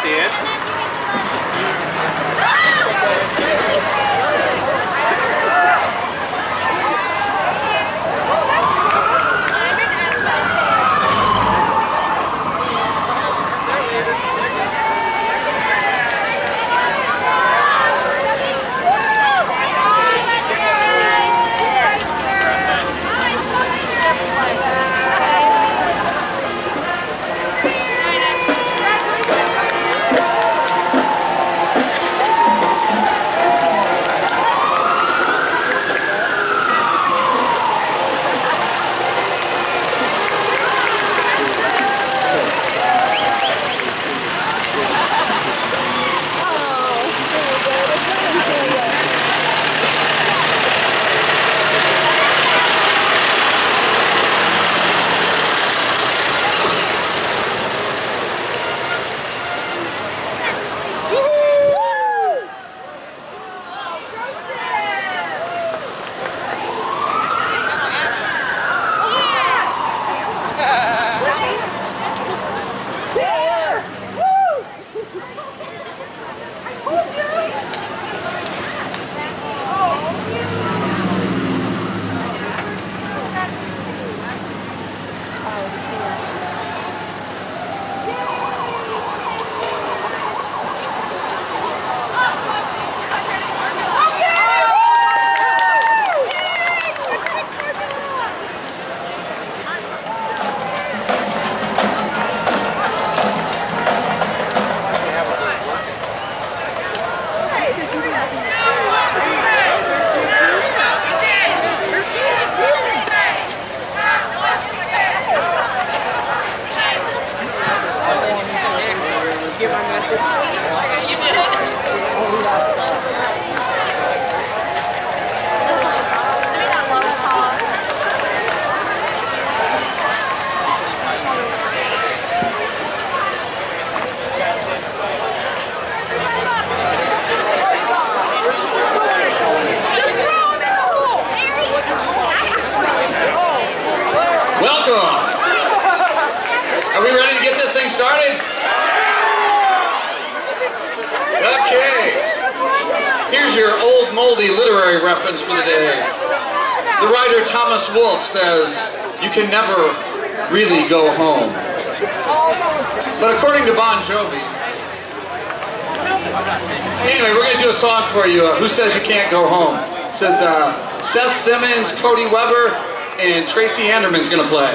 the end. Are we ready to get this thing started? Okay. Here's your old moldy literary reference for the day. The writer Thomas Wolfe says, "You can never really go home." But according to Bon Jovi, anyway, we're going to do a song for you. Who Says You Can't Go Home? It says Seth Simmons, Cody Weber, and Tracy Anderman's going to play.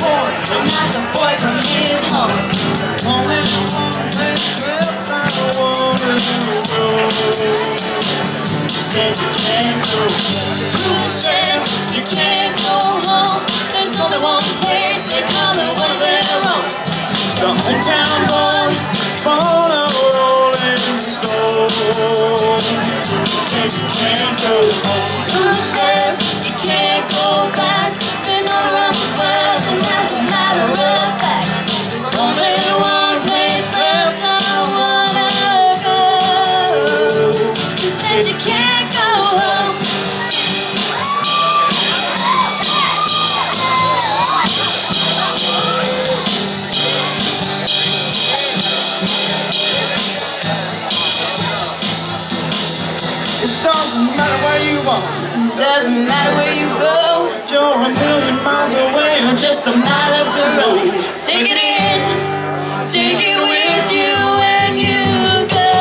horn, but not the boy from his home. Says you can't go. Who says you can't go home? There's only one place, they call it one of their own. The hometown boy, born a rolling stone. Says you can't go home. Who says you can't go back? Been all around the world and that's a matter of fact. There's only one place left I wanna go. Says you can't go home. It doesn't matter where you are, doesn't matter where you go. If you're a million miles away or just a mile up the road, take it in, take it with you when you go.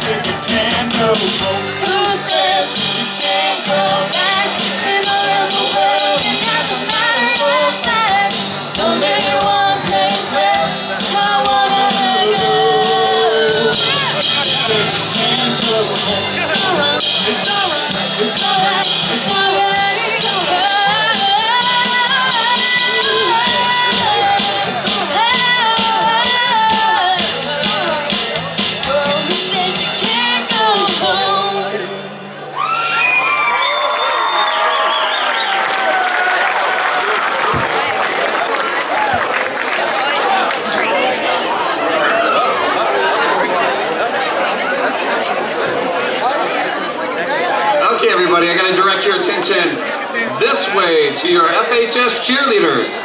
Says you can't go home. Who says you can't go back? Been all around the world and that's a matter of fact. There's only one place left I wanna go. Says you can't go home. It's alright, it's alright, it's alright, it's alright, it's alright. Who says you can't go home? Okay, everybody, I gotta direct your attention this way to your FHS cheerleaders.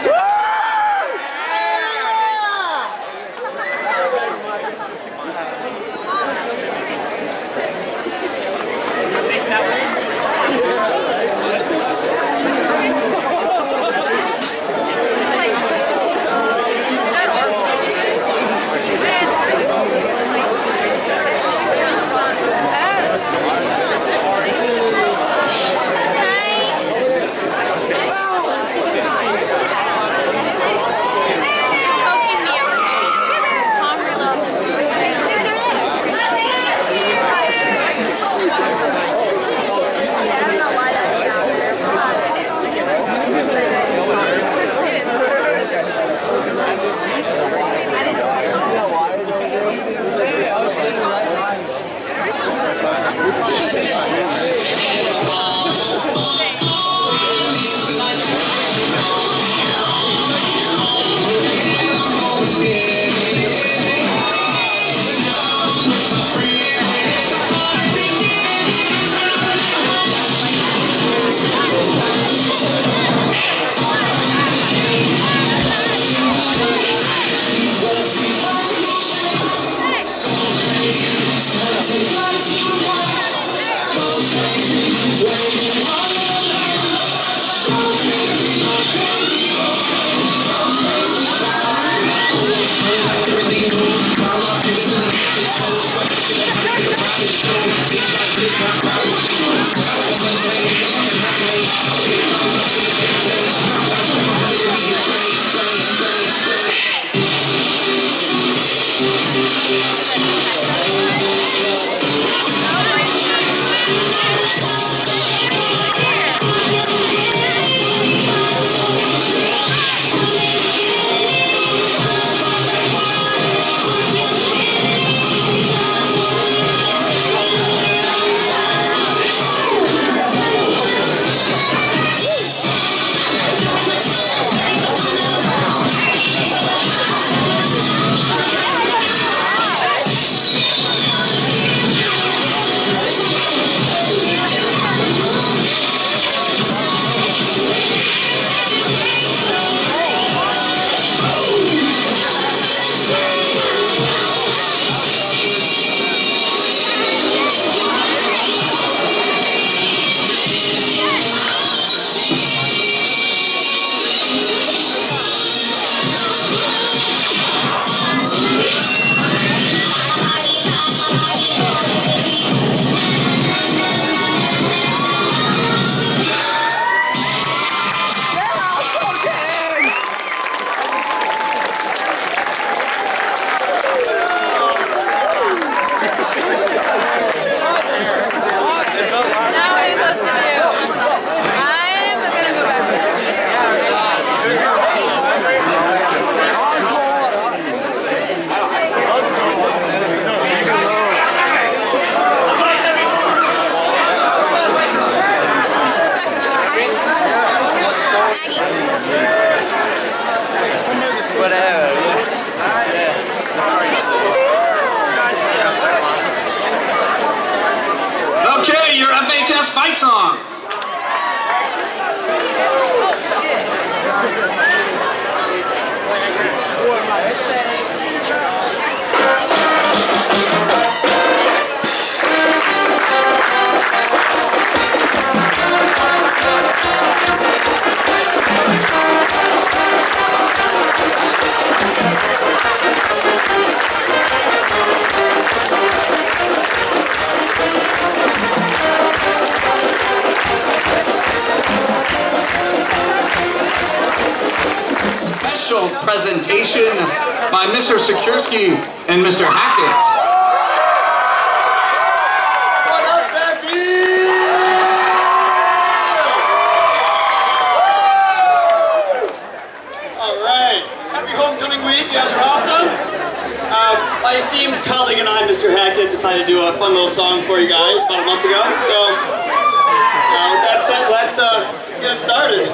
special presentation by Mr. Sikorsky and Mr. Hackett. What up, Fairfield? All right. Happy homecoming week. You guys are awesome. My esteemed colleague and I, Mr. Hackett, decided to do a fun little song for you guys about a month ago. So, with that said, let's get it started.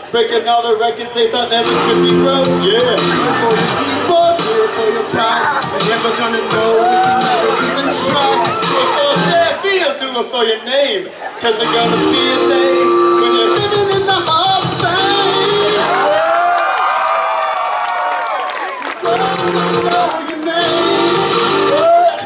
Breaking all the records they thought never could be broke, yeah. Do it for your people, do it for your pride. You're never gonna know if you never even try. Do it for Fairfield, do it for your name. Cause there's gonna be a day when you're living in the Hall of Fame. But I'm gonna know your name. What?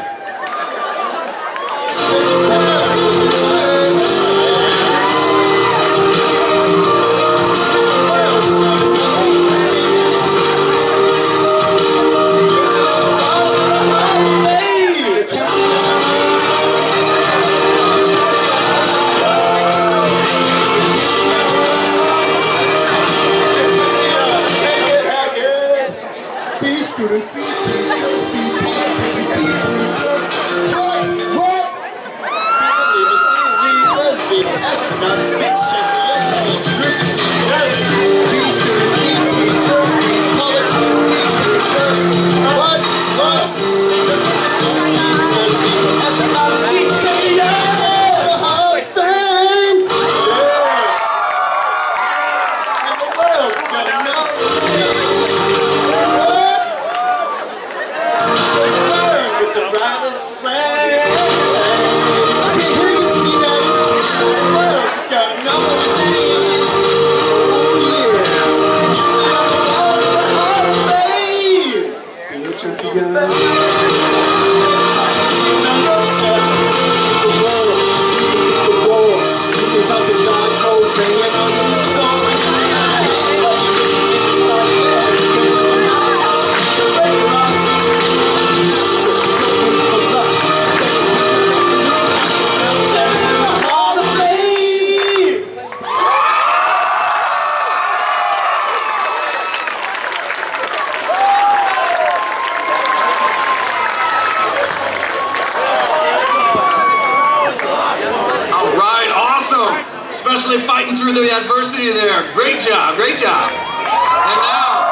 Especially fighting through the adversity there. Great job, great job. And now,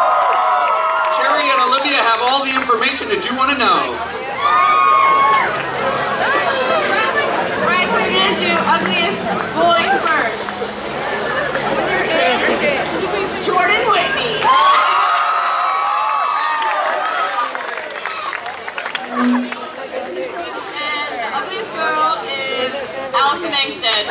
Carrie and Olivia have all the information that you want to know. Alright, so we're going to do ugliest boy first. Here is Jordan Whitney. And the ugliest girl is Allison Engsted.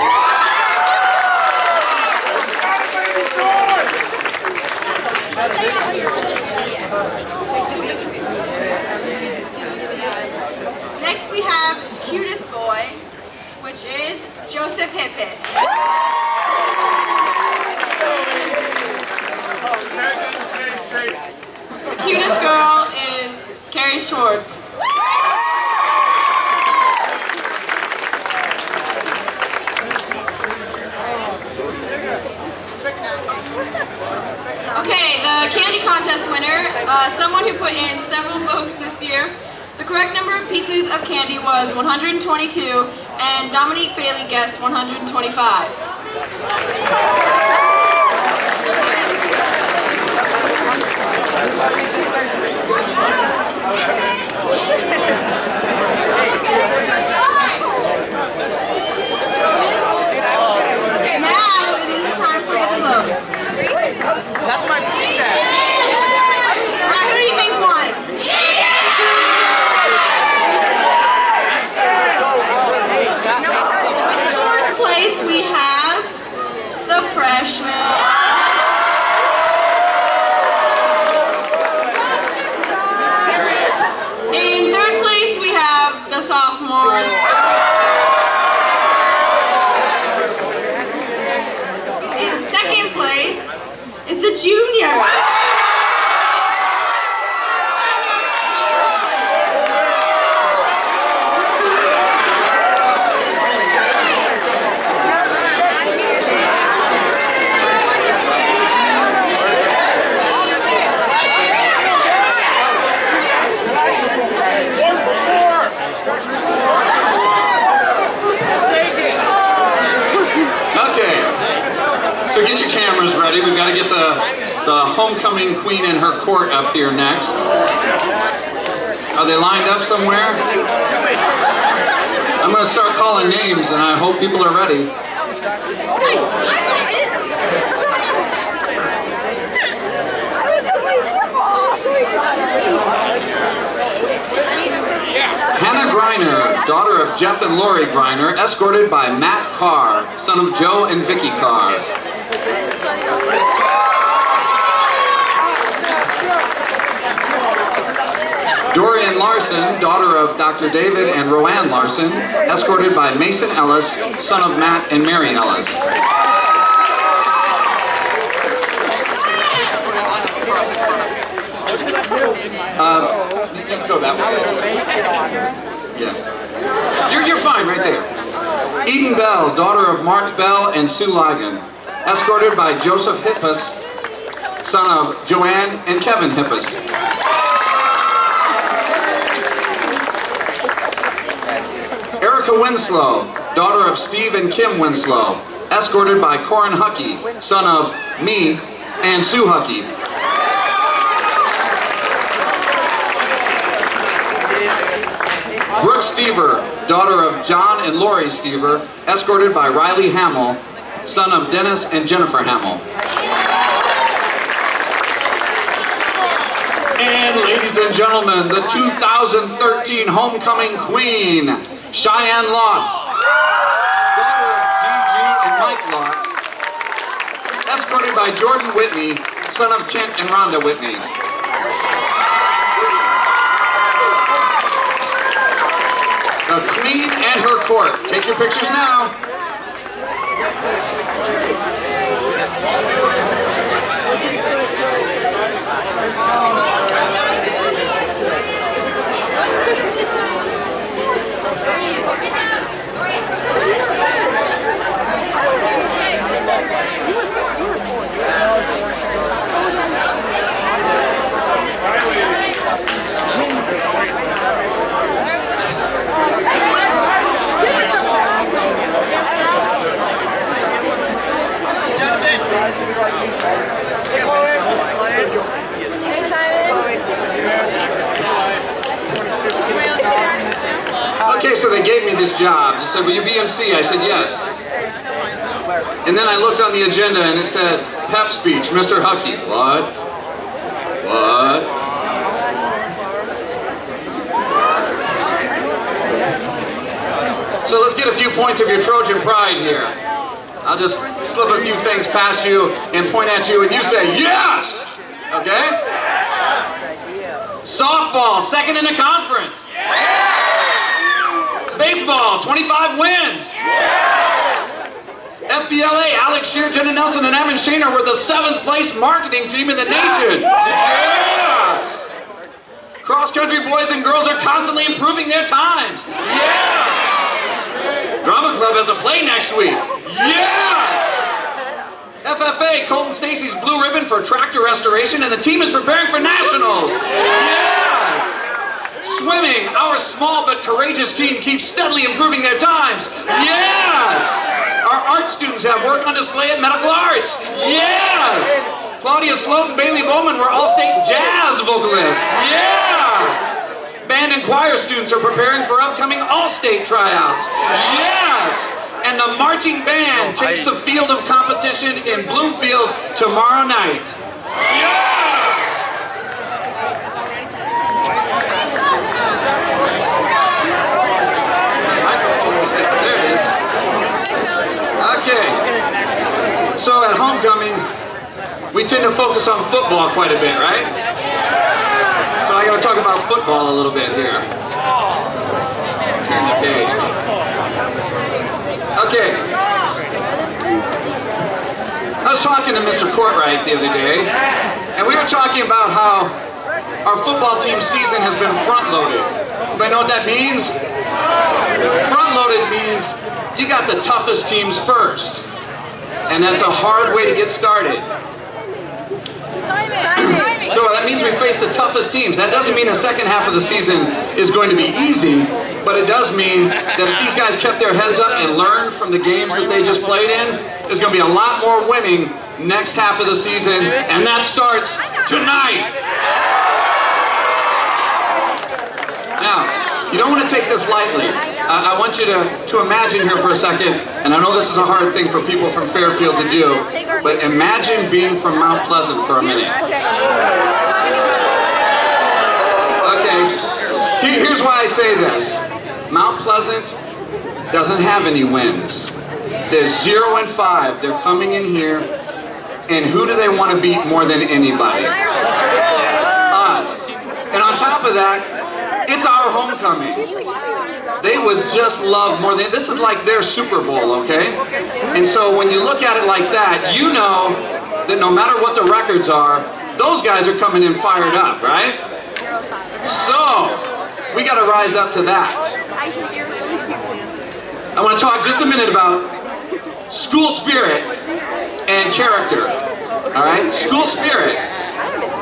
which is Joseph Hippis. The cutest girl is Carrie Schwartz. Okay, the candy contest winner, someone who put in several votes this year. The correct number of pieces of candy was 122, and Dominique Bailey guessed 125. Now it is time for the floats. That's my pizza. Who do you think won? Fourth place we have the freshmen. In third place, we have the sophomores. In second place is the juniors. Okay, so get your cameras ready. We've got to get the homecoming queen and her court up here next. Are they lined up somewhere? I'm going to start calling names and I hope people are ready. Hannah Griner, daughter of Jeff and Lori Griner, escorted by Matt Carr, son of Joe and Vicky Carr. Dorian Larson, daughter of Dr. David and Roanne Larson, escorted by Mason Ellis, son of Matt and Mary Ellis. You can go that way. Yeah. You're fine right there. Eden Bell, daughter of Mark Bell and Sue Ligon, escorted by Joseph Hippis, son of Joanne and Kevin Hippis. Erica Winslow, daughter of Steve and Kim Winslow, escorted by Corin Hucke, son of me and Sue Hucke. Brooke Stever, daughter of John and Lori Stever, escorted by Riley Hamill, son of Dennis and Jennifer Hamill. And ladies and gentlemen, the 2013 homecoming queen, Cheyenne Locks, daughter of Gigi and Mike Locks, escorted by Jordan Whitney, son of Kent and Rhonda Whitney. The queen and her court. Take your pictures now. Okay, so they gave me this job. They said, will you be MC? I said, yes. And then I looked on the agenda and it said, pep speech, Mr. Hucke. What? What? So let's get a few points of your Trojan pride here. I'll just slip a few things past you and point at you and you say, yes! Okay? Softball, second in the conference. Baseball, 25 wins. FBLA, Alex Shear, Jenna Nelson, and Evan Shaner were the 7th place marketing team in the nation. Yes! Cross-country boys and girls are constantly improving their times. Yes! Drama Club has a play next week. Yes! FFA, Colton Stacy's blue ribbon for tractor restoration, and the team is preparing for nationals. Yes! Swimming, our small but courageous team keeps steadily improving their times. Yes! Our art students have work on display at Medical Arts. Yes! Claudia Sloat and Bailey Bowman were all-state jazz vocalists. Yes! Band and choir students are preparing for upcoming all-state tryouts. Yes! And the marching band takes the field of competition in Bloomfield tomorrow night. Yeah! There it is. Okay. So at homecoming, we tend to focus on football quite a bit, right? So I gotta talk about football a little bit here. Turn the page. Okay. I was talking to Mr. Courtwright the other day, and we were talking about how our football team season has been front-loaded. Anybody know what that means? Front-loaded means you got the toughest teams first, and that's a hard way to get started. So that means we face the toughest teams. That doesn't mean the second half of the season is going to be easy, but it does mean that if these guys kept their heads up and learned from the games that they just played in, there's going to be a lot more winning next half of the season, and that starts tonight. Now, you don't want to take this lightly. I want you to imagine here for a second, and I know this is a hard thing for people from Fairfield to do, but imagine being from Mount Pleasant for a minute. Okay, here's why I say this. Mount Pleasant doesn't have any wins. They're 0-5. They're coming in here, and who do they want to beat more than anybody? Us. And on top of that, it's our homecoming. They would just love more than, this is like their Super Bowl, okay? And so when you look at it like that, you know that no matter what the records are, those guys are coming in fired up, right? So, we got to rise up to that. I want to talk just a minute about school spirit and character, all right? School spirit.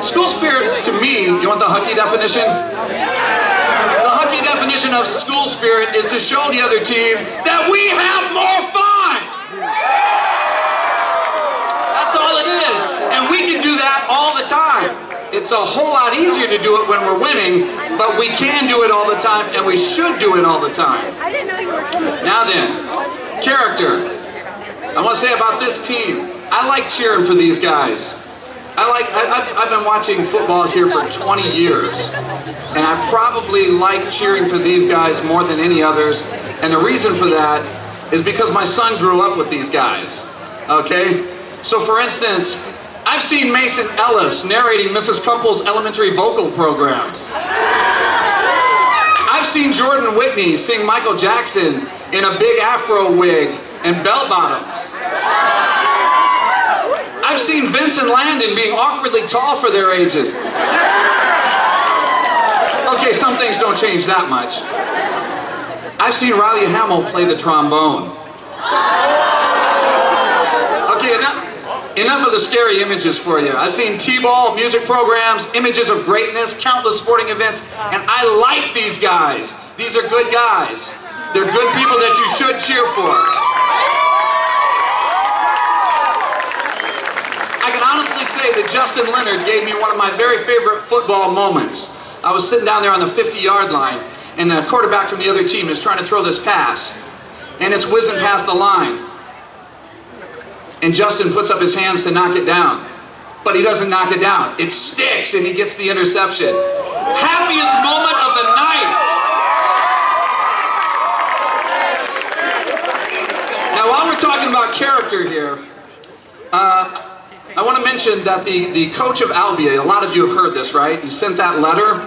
School spirit, to me, you want the Hucke definition? The Hucke definition of school spirit is to show the other team that we have more fun! That's all it is. And we can do that all the time. It's a whole lot easier to do it when we're winning, but we can do it all the time, and we should do it all the time. Now then, character. I want to say about this team, I like cheering for these guys. I've been watching football here for 20 years, and I probably like cheering for these guys more than any others, and the reason for that is because my son grew up with these guys, okay? So for instance, I've seen Mason Ellis narrating Mrs. Kumpel's elementary vocal programs. I've seen Jordan Whitney sing Michael Jackson in a big afro wig and bell bottoms. I've seen Vince and Landon being awkwardly tall for their ages. Okay, some things don't change that much. I've seen Riley Hamill play the trombone. Okay, enough of the scary images for you. I've seen T-ball, music programs, images of greatness, countless sporting events, and I like these guys. These are good guys. They're good people that you should cheer for. I can honestly say that Justin Leonard gave me one of my very favorite football moments. I was sitting down there on the 50-yard line, and the quarterback from the other team is trying to throw this pass, and it's whizzing past the line. And Justin puts up his hands to knock it down, but he doesn't knock it down. It sticks, and he gets the interception. Happiest moment of the night. Now, while we're talking about character here, I want to mention that the coach of Albia, a lot of you have heard this, right? He sent that letter.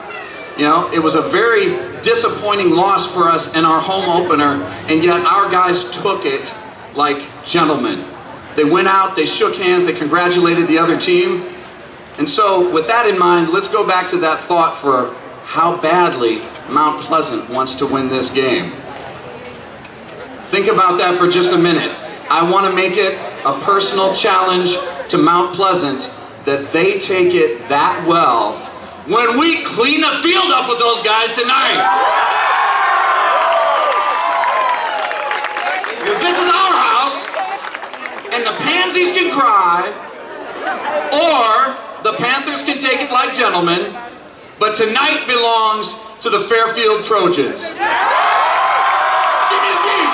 You know, it was a very disappointing loss for us in our home opener, and yet our guys took it like gentlemen. They went out, they shook hands, they congratulated the other team. And so with that in mind, let's go back to that thought for how badly Mount Pleasant wants to win this game. Think about that for just a minute. I want to make it a personal challenge to Mount Pleasant that they take it that well when we clean the field up with those guys tonight. Because this is our house, and the Pansies can cry, or the Panthers can take it like gentlemen, but tonight belongs to the Fairfield Trojans. Give me a beat.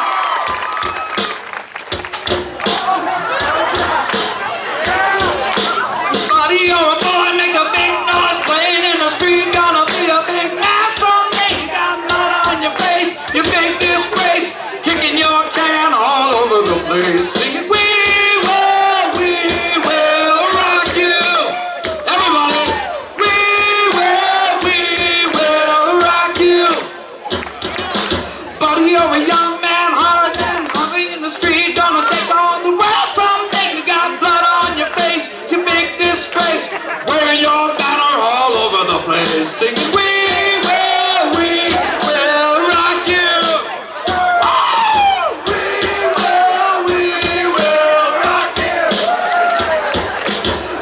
Buddy, you're a boy, make a big noise, playing in the street, gonna be a big man someday. You got blood on your face, you big disgrace, kicking your can all over the place, singing, we will rock you. Everybody, we will rock you. Buddy, you're a young man, hard and hungry in the street, gonna take on the world someday. You got blood on your face, you big disgrace, wearing your banner all over the place, singing, we will rock you. Oh, we will rock you.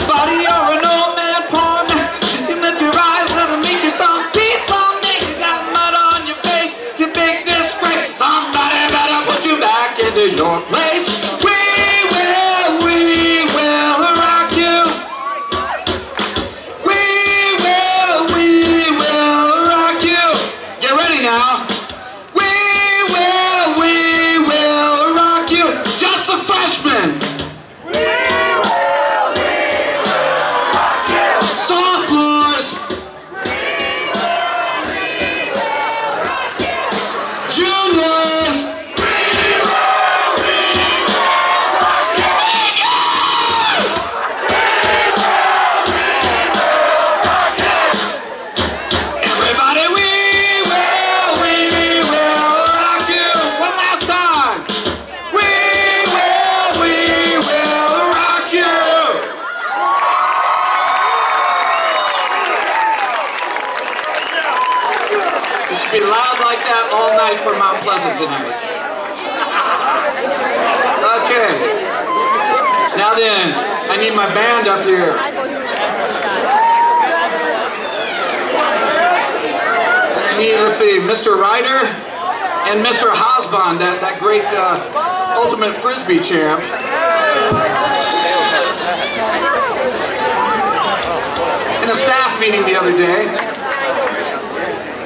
Buddy, you're an old man, poor man, you let your eyes let them make you some peace someday. You got mud on your face, you big disgrace, somebody better put you back into your place. We will rock you. We will rock you. Get ready now. We will rock you. Just the freshmen. Sophomores. Juniors. Everybody, we will rock you. One last time. We will rock you. It should be loud like that all night for Mount Pleasant tonight. Okay. Now then, I need my band up here. I need, let's see, Mr. Ryder and Mr. Hosbon, that great ultimate frisbee champ. In a staff meeting the other day,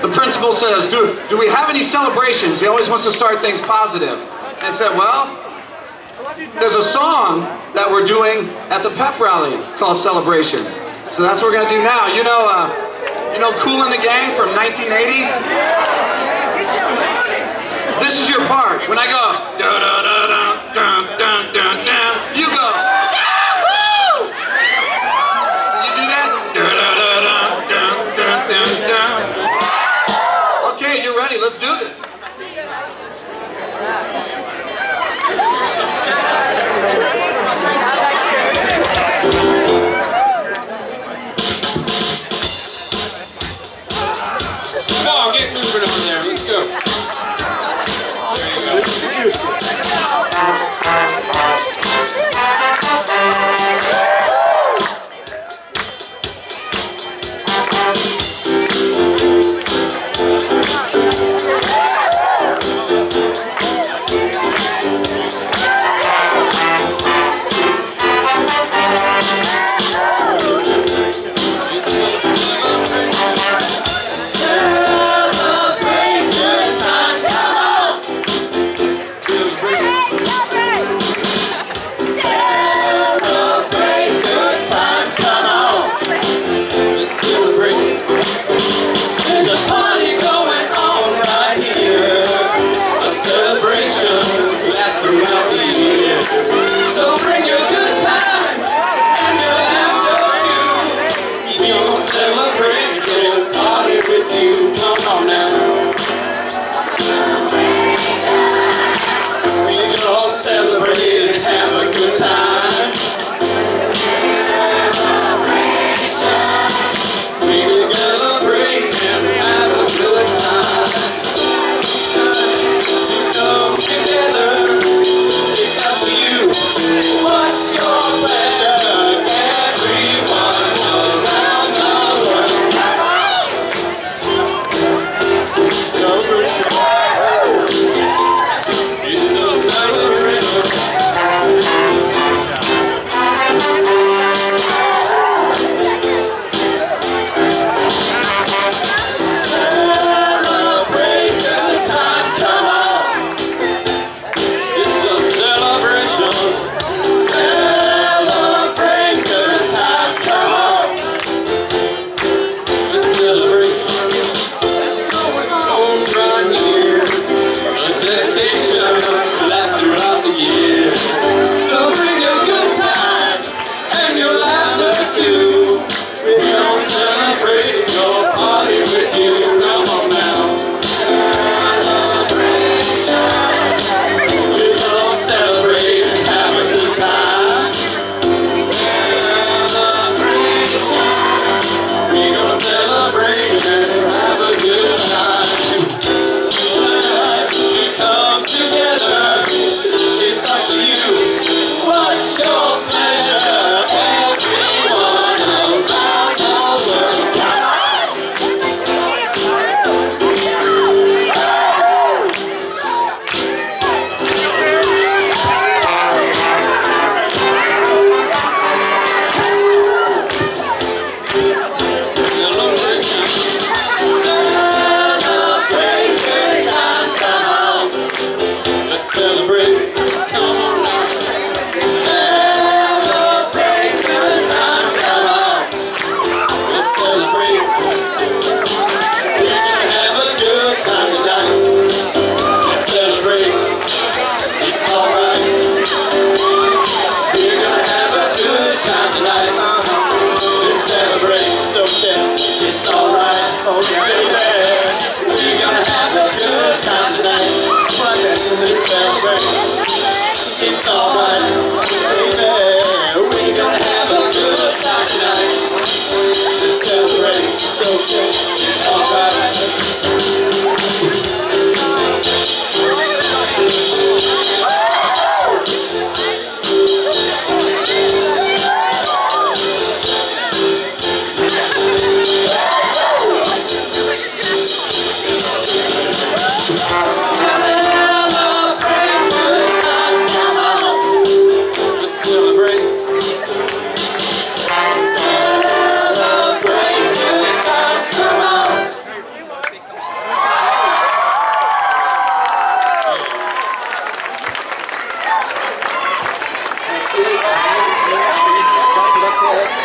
the principal says, do we have any celebrations? He always wants to start things positive. I said, well, there's a song that we're doing at the pep rally called Celebration. So that's what we're gonna do now. You know Kool and the Gang from 1980? This is your part. When I go, da da da da dun dun dun dun, you go. Yahoo! You do that? Da da da da dun dun dun dun. Okay, you're ready. Let's do this. Come on, get moving over there. Let's go. There you go.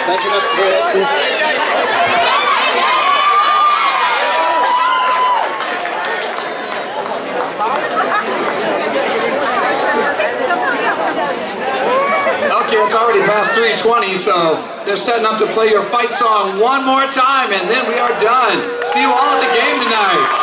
That's enough hit. Okay, it's already past 3:20, so they're setting up to play your fight song one more time, and then we are done. See you all at the game tonight.